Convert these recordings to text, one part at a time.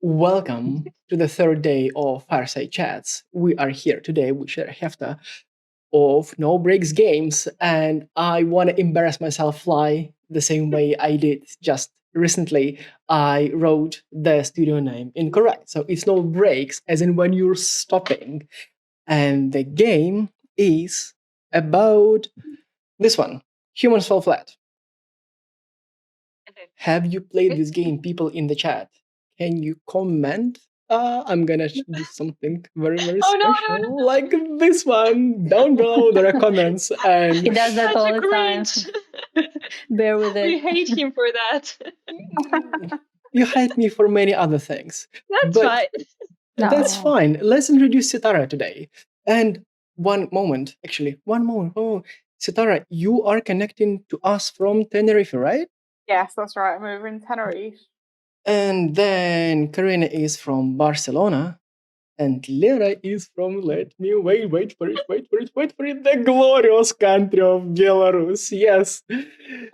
Welcome to the third day of Fireside Chats. We are here today with Shefta of No Breaks Games, and I want to embarrass myself fly the same way I did just recently. I wrote the studio name incorrect. So it's no breaks, as in when you're stopping. And the game is about this one, Humans Fall Flat. Have you played this game, people in the chat? Can you comment? I'm gonna do something very, very special, like this one. Down below, there are comments, and He does that Such all a the time. Bear with We it. hate him for that. you hate me for many other things. That's But fine. that's No. fine. Let's introduce Sitara today. And one moment. Sitara, you are connecting to us from Tenerife, right? Yes, that's right. I'm over in Tenerife. And then Karina is from Barcelona. And Lera is from, let me wait for it, the glorious country of Belarus. Yes.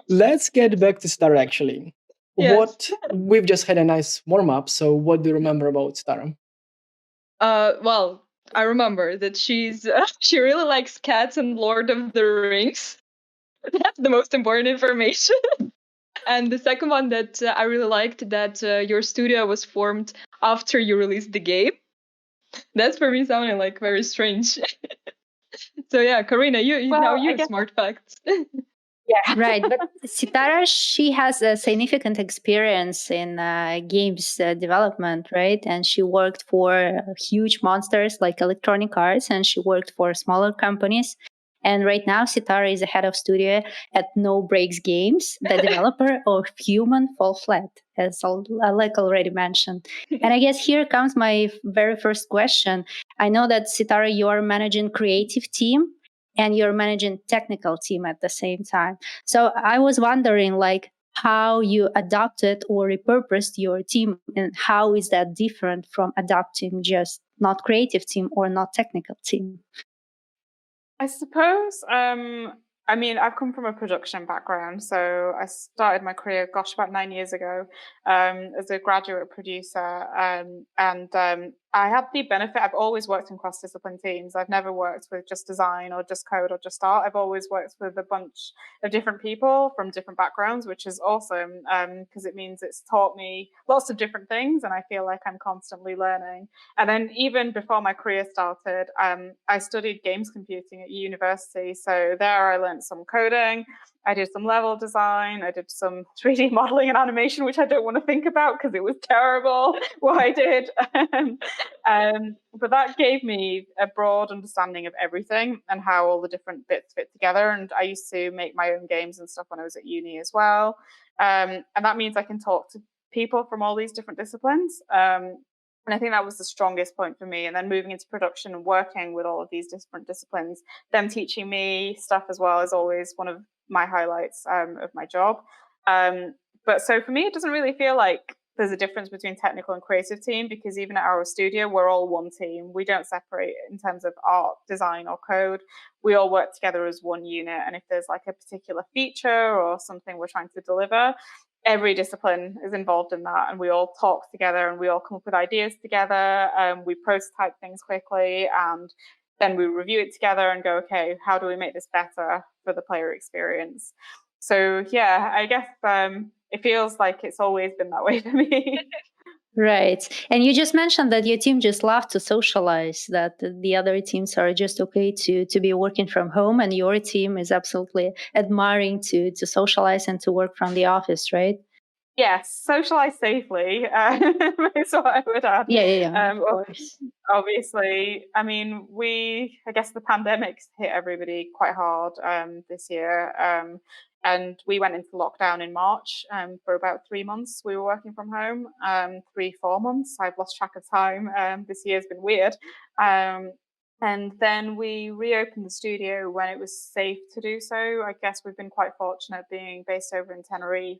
Let's get back to Star actually. Yes. We've just had a nice warm up. So, what do you remember about Star? Well, I remember that she really likes cats and Lord of the Rings. That's the most important information. And the second one that I really liked that your studio was formed after you released the game. That's for me sounding like very strange. So yeah, Karina, you get smart facts. Yeah. Right, but Sitara, she has a significant experience in games development, right? And she worked for huge monsters like Electronic Arts, and she worked for smaller companies. And right now, Sitara is the head of studio at No Breaks Games, the developer of Human Fall Flat, as like already mentioned. And I guess here comes my very first question. I know that Sitara, you are managing creative team and you're managing technical team at the same time. So I was wondering, like, how you adapted or repurposed your team, and how is that different from adapting just not creative team or not technical team? I suppose, I've come from a production background, so I started my career, about 9 years ago, as a graduate producer. I had the benefit, I've always worked in cross-discipline teams. I've never worked with just design or just code or just art. I've always worked with a bunch of different people from different backgrounds, which is awesome, because it means it's taught me lots of different things, and I feel like I'm constantly learning. And then even before my career started, I studied games computing at university. So there I learned some coding. I did some level design. I did some 3D modeling and animation, which I don't want to think about because it was terrible what I did. But that gave me a broad understanding of everything and how all the different bits fit together. And I used to make my own games and stuff when I was at uni as well. And that means I can talk to people from all these different disciplines. And I think that was the strongest point for me. And then moving into production and working with all of these different disciplines, them teaching me stuff as well is always one of my highlights of my job. But so for me, it doesn't really feel like there's a difference between technical and creative team, because even at our studio, we're all one team. We don't separate in terms of art, design, or code. We all work together as one unit. And if there's like a particular feature or something we're trying to deliver, every discipline is involved in that, and we all talk together and we all come up with ideas together. We prototype things quickly, and then we review it together and go, okay, how do we make this better for the player experience? So yeah, I guess it feels like it's always been that way for me. Right. And you just mentioned that your team just love to socialize, that the other teams are just okay to be working from home, and your team is absolutely admiring to socialize and to work from the office, right? Yes, socialize safely is what I would add. Yeah, of course. Obviously, I mean, I guess the pandemic hit everybody quite hard this year. And we went into lockdown in March. For about 3 months, we were working from home. 3-4 months. I've lost track of time. This year's been weird. And then we reopened the studio when it was safe to do so. I guess we've been quite fortunate being based over in Tenerife.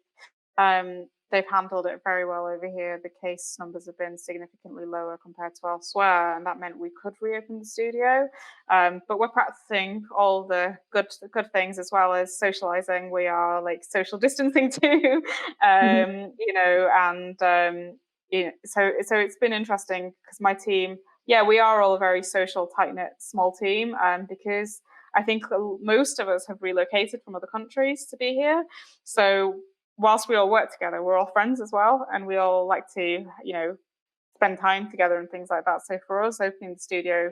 They've handled it very well over here. The case numbers have been significantly lower compared to elsewhere, and that meant we could reopen the studio. But we're practicing all the good things as well as socializing. We are like social distancing too, so it's been interesting because my team, we are all a very social, tight-knit, small team, because I think most of us have relocated from other countries to be here. So whilst we all work together, we're all friends as well, and we all like to, spend time together and things like that. So for us, opening the studio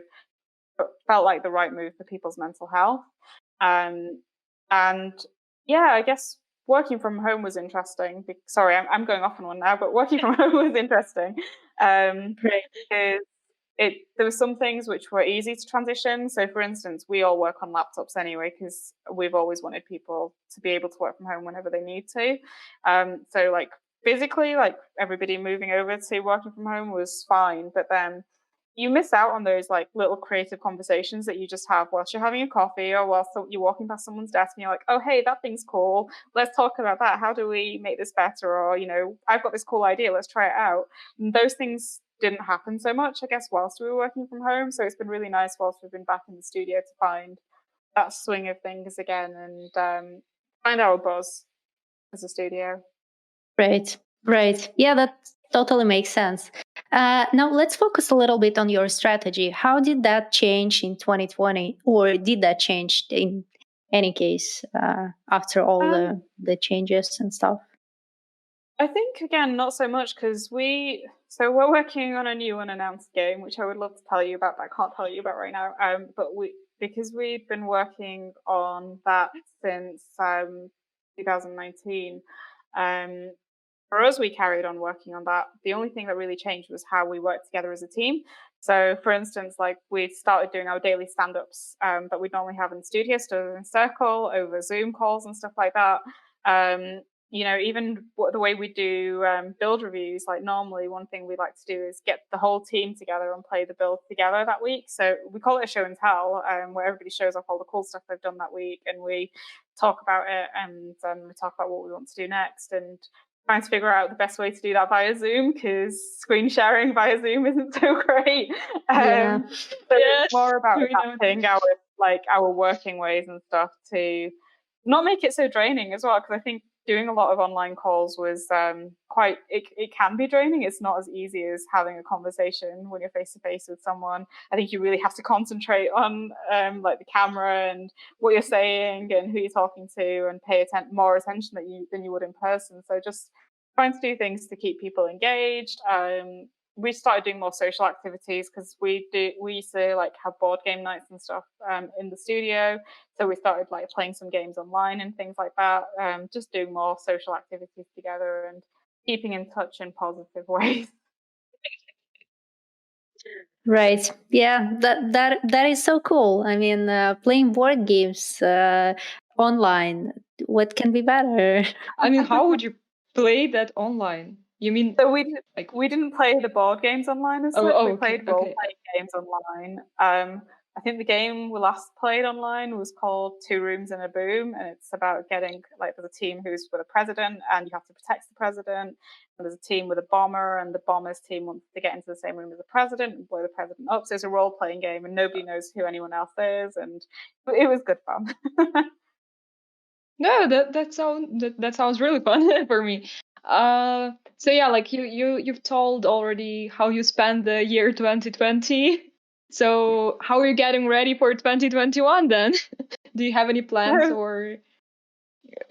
felt like the right move for people's mental health. And I guess working from home was interesting. Sorry, I'm going off on one now, but working from home was interesting because there were some things which were easy to transition. So, for instance, we all work on laptops anyway because we've always wanted people to be able to work from home whenever they need to. So, like physically, like everybody moving over to working from home was fine, but then you miss out on those like little creative conversations that you just have whilst you're having a coffee or whilst you're walking past someone's desk and you're like, oh, hey, that thing's cool. Let's talk about that. How do we make this better? Or, I've got this cool idea. Let's try it out. And those things didn't happen so much, I guess, whilst we were working from home. So it's been really nice whilst we've been back in the studio to find that swing of things again and find our buzz as a studio. Right. Yeah, that totally makes sense. Now let's focus a little bit on your strategy. How did that change in 2020, or did that change in any case after all the changes and stuff? I think again, not so much because we're working on a new unannounced game, which I would love to tell you about, but I can't tell you about right now. But because we've been working on that since 2019. For us, we carried on working on that. The only thing that really changed was how we worked together as a team. So, for instance, like we started doing our daily stand-ups that we'd normally have in the studio, stood in a circle over Zoom calls and stuff like that. Even the way we do build reviews, like normally one thing we like to do is get the whole team together and play the build together that week. So we call it a show and tell, where everybody shows off all the cool stuff they've done that week, and we talk about it and we talk about what we want to do next and trying to figure out the best way to do that via Zoom because screen sharing via Zoom isn't so great. So it's more about adapting our working ways and stuff to not make it so draining as well, because I think doing a lot of online calls was it can be draining. It's not as easy as having a conversation when you're face to face with someone. I think you really have to concentrate on like the camera and what you're saying and who you're talking to and pay more attention than you would in person. So just trying to do things to keep people engaged. We started doing more social activities because we used to like have board game nights and stuff in the studio. So we started like playing some games online and things like that. Just doing more social activities together and keeping in touch in positive ways. Right. Yeah, that is so cool. I mean, playing board games online. What can be better? I mean, how would you play that online? You mean so we didn't play the board games online as such. We played role-playing games online. I think the game we last played online was called Two Rooms and a Boom, and it's about getting like there's a team who's with a president and you have to protect the president, and there's a team with a bomber and the bomber's team wants to get into the same room as the president and blow the president up. So it's a role-playing game and nobody knows who anyone else is, and it was good fun. No, that sounds really fun for me. So yeah, like you've told already how you spent the year 2020. So how are you getting ready for 2021 then? Do you have any plans or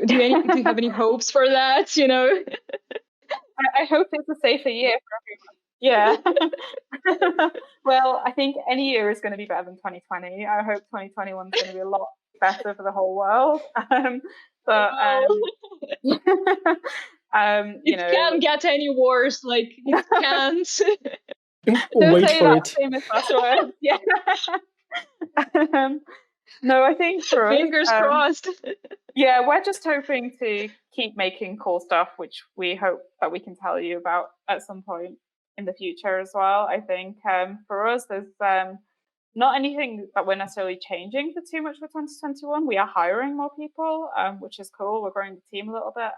do you have any hopes for that? I hope it's a safer year for everyone. Yeah. Well, I think any year is going to be better than 2020. I hope 2021 is going to be a lot better for the whole world. It can't get any worse. Like it can't. Wait for it. Famous last word. Yeah. No, I think for us, fingers crossed. Yeah, we're just hoping to keep making cool stuff, which we hope that we can tell you about at some point in the future as well. I think for us, there's not anything that we're necessarily changing for too much for 2021. We are hiring more people, which is cool. We're growing the team a little bit,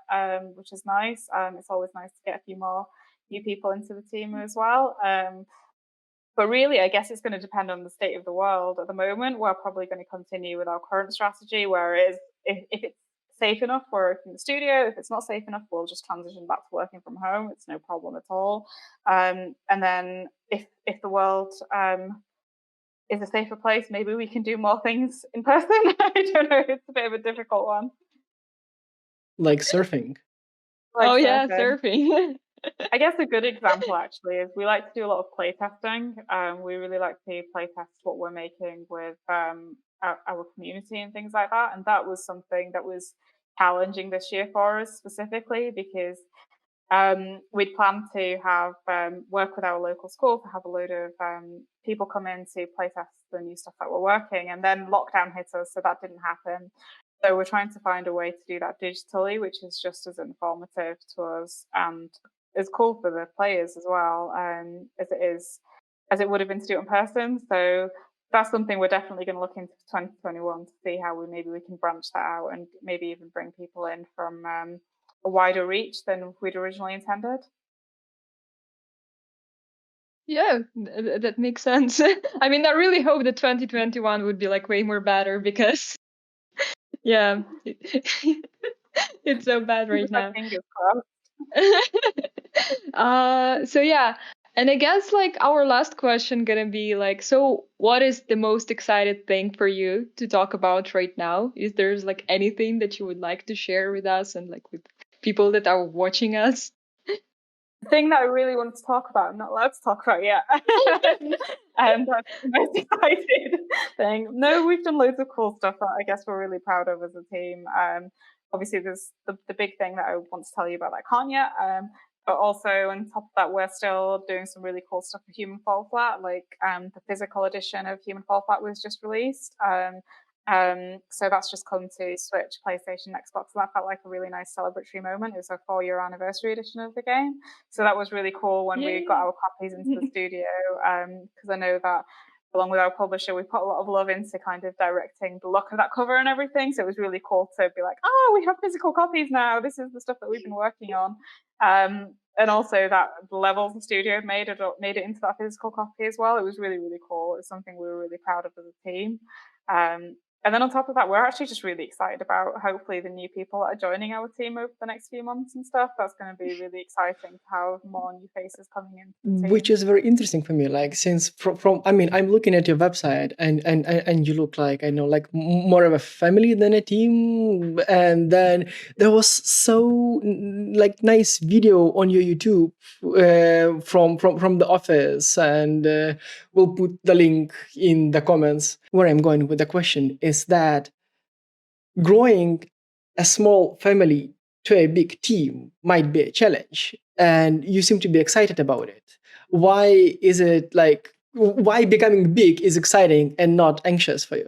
which is nice. It's always nice to get a few more new people into the team as well. But really, I guess it's going to depend on the state of the world. At the moment, we're probably going to continue with our current strategy, whereas if it's safe enough, we're working in the studio. If it's not safe enough, we'll just transition back to working from home. It's no problem at all. And then if the world is a safer place, maybe we can do more things in person. I don't know. It's a bit of a difficult one. Like surfing. Oh Like yeah, surfing. surfing. I guess a good example actually is we like to do a lot of play testing. We really like to play test what we're making with our community and things like that. And that was something that was challenging this year for us specifically because we'd planned to have work with our local school to have a load of people come in to play test the new stuff that we're working, and then lockdown hit us, so that didn't happen. So we're trying to find a way to do that digitally, which is just as informative to us and is cool for the players as well, as it would have been to do it in person. So that's something we're definitely going to look into 2021 to see how maybe we can branch that out and maybe even bring people in from a wider reach than we'd originally intended. Yeah, that makes sense. I mean, I really hope that 2021 would be like way more better because, yeah, it's so bad right now. Fingers crossed. So yeah, and I guess like our last question gonna be like, so what is the most excited thing for you to talk about right now? Is there's like anything that you would like to share with us and like with people that are watching us? The thing that I really wanted to talk about, I'm not allowed to talk about yet. And that's the most excited thing. No, we've done loads of cool stuff that I guess we're really proud of as a team. Obviously, there's the big thing that I want to tell you about that I can't yet. But also on top of that, we're still doing some really cool stuff for Human Fall Flat. Like the physical edition of Human Fall Flat was just released. So that's just come to Switch, PlayStation, Xbox. So that felt like a really nice celebratory moment. It was our 4-year anniversary edition of the game. So that was really cool when we got our copies into the studio. Because I know that along with our publisher, we put a lot of love into kind of directing the look of that cover and everything. So it was really cool to be like, oh, we have physical copies now. This is the stuff that we've been working on. And also that the levels the studio had made it into that physical copy as well. It was really, really cool. It was something we were really proud of as a team. And then on top of that, we're actually just really excited about hopefully the new people that are joining our team over the next few months and stuff. That's going to be really exciting to have more new faces coming into the team. Which is very interesting for me. Like since from I mean, I'm looking at your website and you look like, I know, like more of a family than a team. And then there was so like nice video on your YouTube from the office, and we'll put the link in the comments. Where I'm going with the question is that growing a small family to a big team might be a challenge, and you seem to be excited about it. Why is it like, why becoming big is exciting and not anxious for you?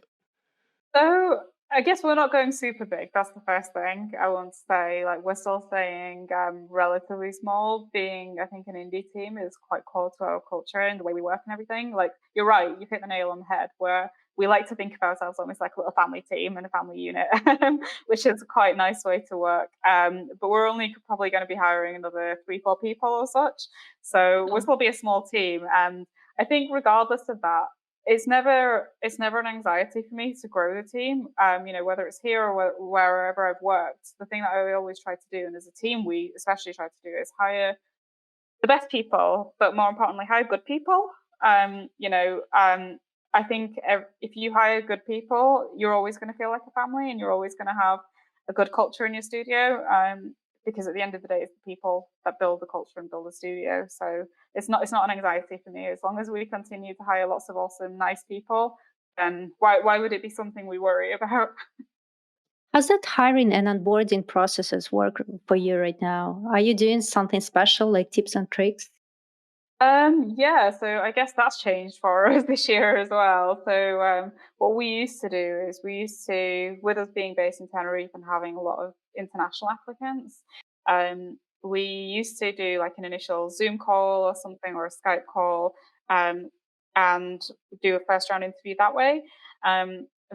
So I guess we're not going super big. That's the first thing I want to say. Like we're still staying relatively small. Being, I think, an indie team is quite core to our culture and the way we work and everything. Like you're right, you hit the nail on the head. Where we like to think of ourselves almost like a little family team and a family unit, which is a quite nice way to work. But we're only probably going to be hiring another 3-4 people or such. So we'll still be a small team. And I think regardless of that, it's never an anxiety for me to grow the team. Whether it's here or wherever I've worked, the thing that I always try to do, and as a team we especially try to do, is hire the best people, but more importantly, hire good people. I think if you hire good people, you're always going to feel like a family, and you're always going to have a good culture in your studio. Because at the end of the day, it's the people that build the culture and build the studio. So it's not an anxiety for me. As long as we continue to hire lots of awesome, nice people, then why would it be something we worry about? How's that hiring and onboarding processes work for you right now? Are you doing something special, like tips and tricks? Yeah, so I guess that's changed for us this year as well. So what we used to do is with us being based in Tenerife and having a lot of international applicants, we used to do like an initial Zoom call or something, or a Skype call, and do a first round interview that way.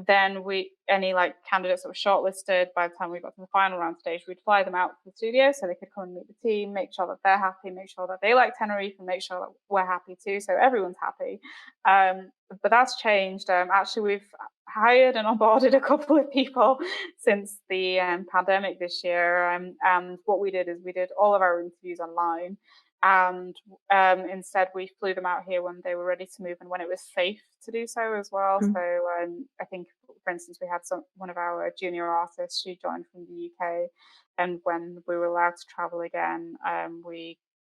then any like candidates that were shortlisted, by the time we got to the final round stage, we'd fly them out to the studio so they could come and meet the team, make sure that they're happy, make sure that they like Tenerife, and make sure that we're happy too, so everyone's happy. But that's changed. Actually, we've hired and onboarded a couple of people since the pandemic this year, and what we did is we did all of our interviews online, and instead we flew them out here when they were ready to move and when it was safe to do so as well. So I think, for instance, we had one of our junior artists, she joined from the UK, and when we were allowed to travel again,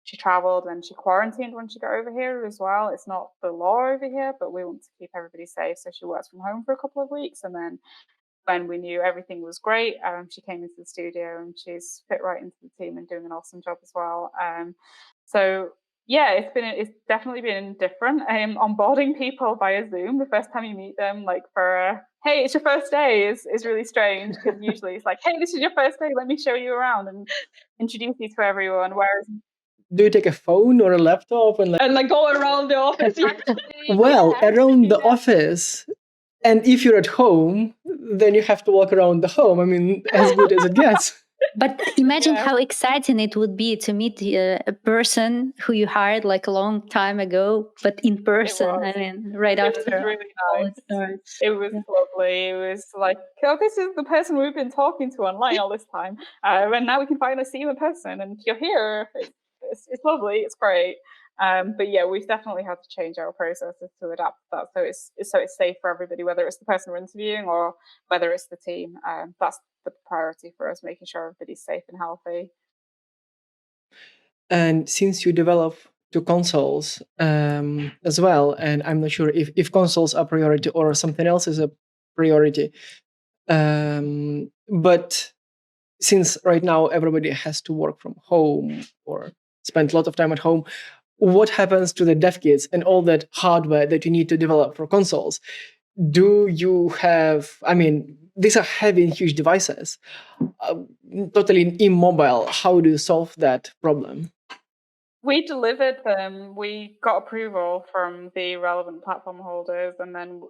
she traveled and she quarantined when she got over here as well. It's not the law over here, but we want to keep everybody safe, so she works from home for a couple of weeks, and then when we knew everything was great, she came into the studio and she's fit right into the team and doing an awesome job as well. So yeah, it's definitely been different. Onboarding people via Zoom the first time you meet them, like for hey, it's your first day, is really strange, because usually it's like, hey, this is your first day, let me show you around and introduce you to everyone. Whereas, do you take a phone or a laptop and like go around the office? well, around the office? And if you're at home, then you have to walk around the home. I mean, as good as it gets. But imagine Yeah. how exciting it would be to meet a person who you hired like a long time ago, but in person. was. I mean, right It was after really all nice. it starts. It was lovely. It was like, oh, this is the person we've been talking to online all this time, and now we can finally see you in person, and you're here. It's lovely. It's great. But yeah, we've definitely had to change our processes to adapt to that, so it's safe for everybody, whether it's the person we're interviewing or whether it's the team. That's the priority for us, making sure everybody's safe and healthy. And since you develop two consoles as well, and I'm not sure if consoles are priority or something else is a priority, but since right now everybody has to work from home or spend a lot of time at home, what happens to the dev kits and all that hardware that you need to develop for consoles? Do you have, I mean, these are heavy and huge devices, totally immobile. How do you solve that problem? We delivered them. We got approval from the relevant platform holders, and then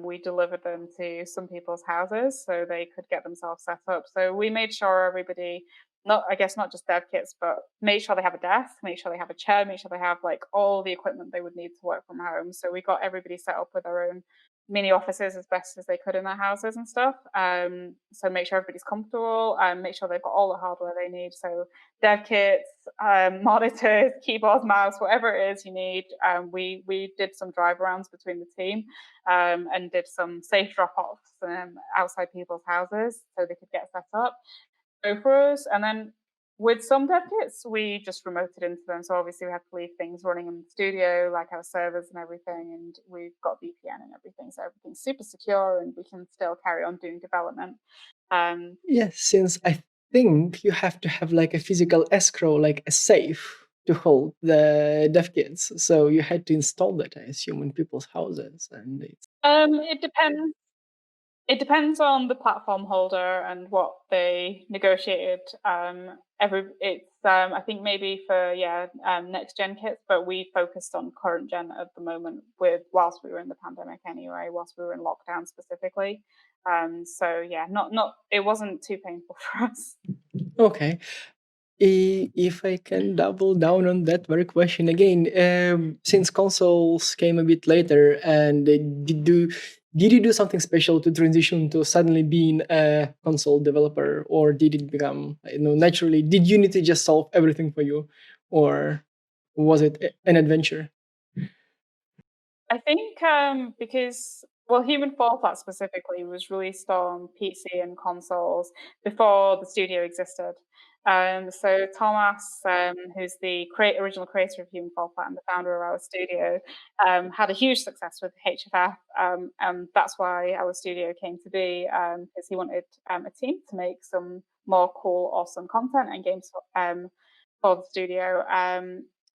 we delivered them to some people's houses so they could get themselves set up. So we made sure everybody, not just dev kits, but made sure they have a desk, make sure they have a chair, make sure they have like all the equipment they would need to work from home. So we got everybody set up with their own mini offices as best as they could in their houses and stuff. So make sure everybody's comfortable, and make sure they've got all the hardware they need. So dev kits, monitors, keyboards, mouse, whatever it is you need. We did some drive arounds between the team, and did some safe drop-offs outside people's houses so they could get set up. So for us, and then with some dev kits, we just remoted into them. So obviously we had to leave things running in the studio, like our servers and everything, and we've got VPN and everything, so everything's super secure and we can still carry on doing development. Yes, since I think you have to have like a physical escrow, like a safe to hold the dev kits. So you had to install that, I assume, in people's houses, and it's It depends. It depends on the platform holder and what they negotiated. I think maybe for next gen kits, but we focused on current gen at the moment whilst we were in the pandemic anyway, whilst we were in lockdown specifically. So yeah, not it wasn't too painful for us. okay. If I can double down on that very question again, since consoles came a bit later, and did you do something special to transition to suddenly being a console developer, or did it become, naturally? Did Unity just solve everything for you, or was it an adventure? I think because Human Fall Flat specifically was released on PC and consoles before the studio existed. So Thomas, who's the original creator of Human Fall Flat and the founder of our studio, had a huge success with HFF, and that's why our studio came to be, because he wanted a team to make some more cool, awesome content and games for the studio.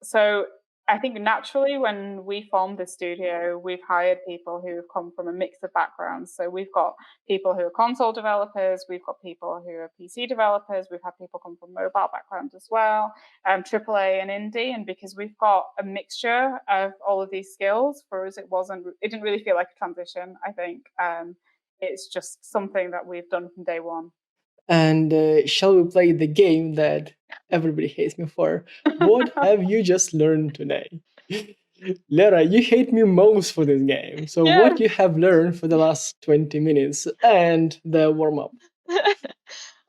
So I think naturally when we formed the studio, we've hired people who have come from a mix of backgrounds. So we've got people who are console developers, we've got people who are PC developers, we've had people come from mobile backgrounds as well, AAA and indie. And because we've got a mixture of all of these skills, for us, it didn't really feel like a transition, I think. it's just something that we've done from day one. And shall we play the game that everybody hates me for? What have you just learned today? Lara, you hate me most for this game. So Yeah. what you have learned for the last 20 minutes and the warm-up?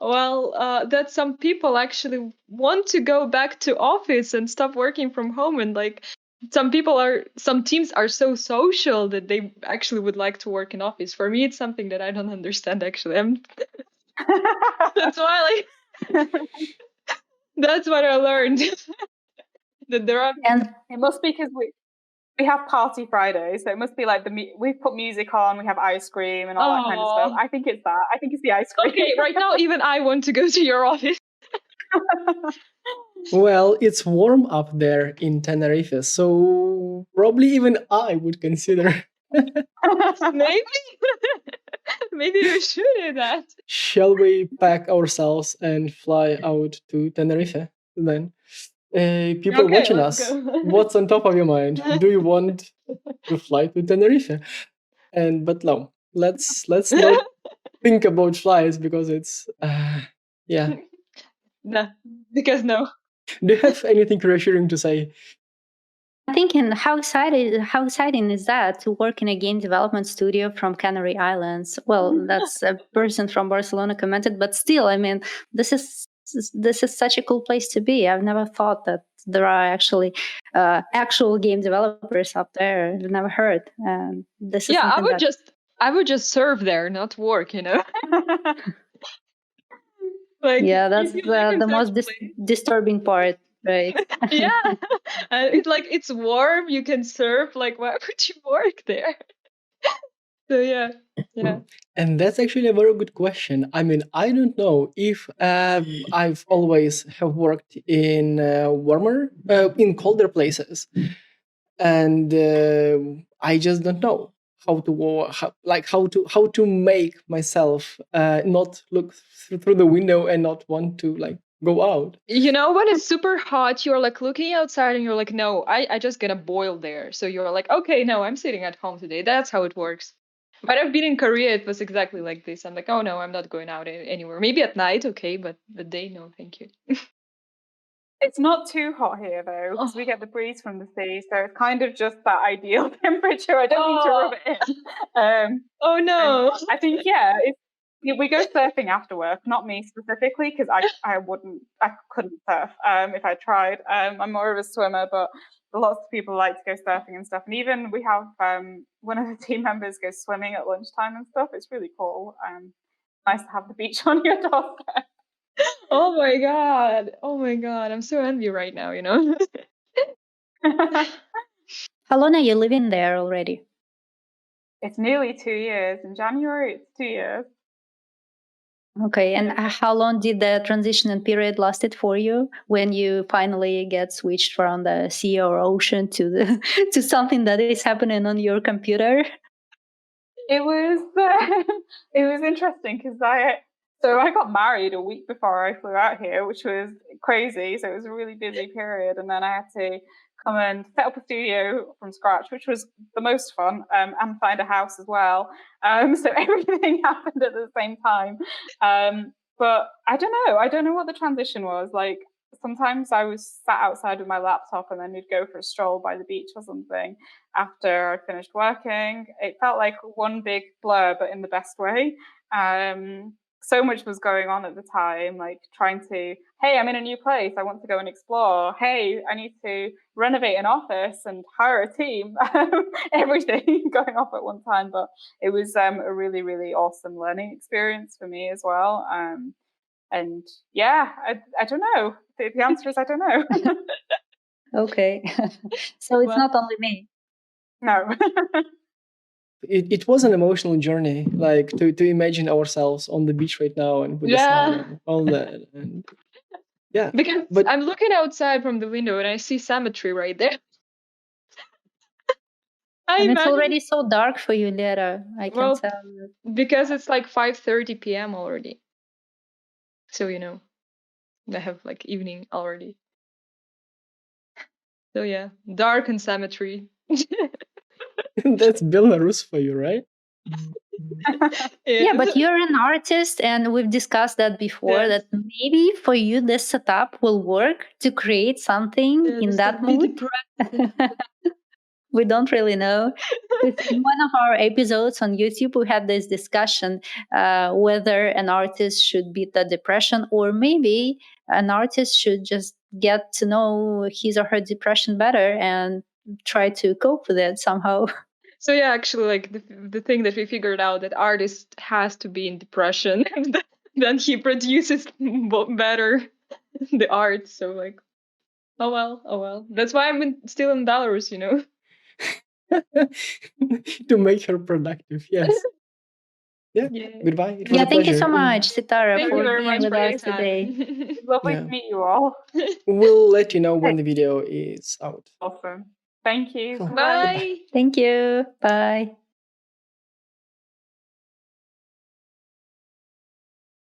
Well, that some people actually want to go back to office and stop working from home, and like some teams are so social that they actually would like to work in office. For me, it's something that I don't understand actually. That's why that's what I learned. That there are And it must be because we have party Fridays, so it must be like we put music on, we have ice cream and all that kind of stuff. I think it's that. I think it's the ice cream. Okay, right now even I want to go to your office. Well, it's warm up there in Tenerife, so probably even I would consider. Maybe maybe we should do that. Shall we pack ourselves and fly out to Tenerife then? People Okay, watching let's us, go. what's on top of your mind? Do you want to fly to Tenerife? But no, let's not think about flights because it's yeah. No, because no. Do you have anything reassuring to say? I'm thinking, how exciting is that to work in a game development studio from Canary Islands? Well, that's a person from Barcelona commented, but still, I mean, this is such a cool place to be. I've never thought that there are actually actual game developers up there. I've never heard. This is Yeah, something I would just serve there, not work, you know. Like yeah, that's if you live in the such most a place- disturbing part, right? yeah, it's warm. You can serve. Like, why would you work there? So yeah. And that's actually a very good question. I mean, I don't know if I've always have worked in in colder places, and I just don't know how to how to make myself not look through the window and not want to like go out. You know, when it's super hot, you're like looking outside and you're like, no, I just gonna boil there. So you're like, okay, no, I'm sitting at home today. That's how it works. But I've been in Korea, it was exactly like this. I'm like, oh no, I'm not going out anywhere. Maybe at night, okay, but the day, no, thank you. It's not too hot here though, because we get the breeze from the sea, so it's kind of just that ideal temperature. I don't mean to rub it in. Oh no. I think we go surfing after work. Not me specifically, because I couldn't surf if I tried. I'm more of a swimmer, but lots of people like to go surfing and stuff. And even we have one of the team members go swimming at lunchtime and stuff. It's really cool. Nice to have the beach on your doorstep. Oh my god. Oh my god. I'm so envy right now, you know? How long are you living there already? It's nearly 2 years. In January, it's 2 years. Okay, and how long did the transition period lasted for you when you finally get switched from the sea or ocean to the to something that is happening on your computer? It was it was interesting because I got married a week before I flew out here, which was crazy. So it was a really busy period, and then I had to come and set up a studio from scratch, which was the most fun, and find a house as well. So everything happened at the same time. But I don't know what the transition was like. Sometimes I was sat outside with my laptop and then we'd go for a stroll by the beach or something after I finished working. It felt like one big blur, but in the best way. So much was going on at the time, like trying to, hey, I'm in a new place, I want to go and explore. Hey, I need to renovate an office and hire a team. Everything going off at one time. But it was a really, really awesome learning experience for me as well. And yeah, I don't know. The answer is I don't know. Okay, so it's not only me. No. It was an emotional journey, like to imagine ourselves on the beach right now and with the sun and all that. And yeah, because I'm looking outside from the window and I see cemetery right there. And it's already so dark for you, Lera. I can tell. Because it's like 5:30 p.m. already. So you know, I have like evening already. So yeah, dark and cemetery. That's Belarus for you, right? Yeah, but you're an artist, and we've discussed that before. Yes. That maybe for you, this setup will work to create something in this that could be mood. depressing. We don't really know. Because in one of our episodes on YouTube, we had this discussion whether an artist should beat the depression, or maybe an artist should just get to know his or her depression better and try to cope with it somehow. So yeah, actually, like the thing that we figured out, that artist has to be in depression, and then he produces better the art. So like, oh well. That's why still in Belarus, you know. To make her productive. Yes. Yeah. Yeah. Goodbye. It was Yeah, a thank you pleasure. so much, Sitara, Thank for you very being much with for your us time. today. It's lovely Yeah. to meet you all. We'll let you know when the video is out. Awesome. Thank you. Cool. Bye. Bye. Thank you. Bye.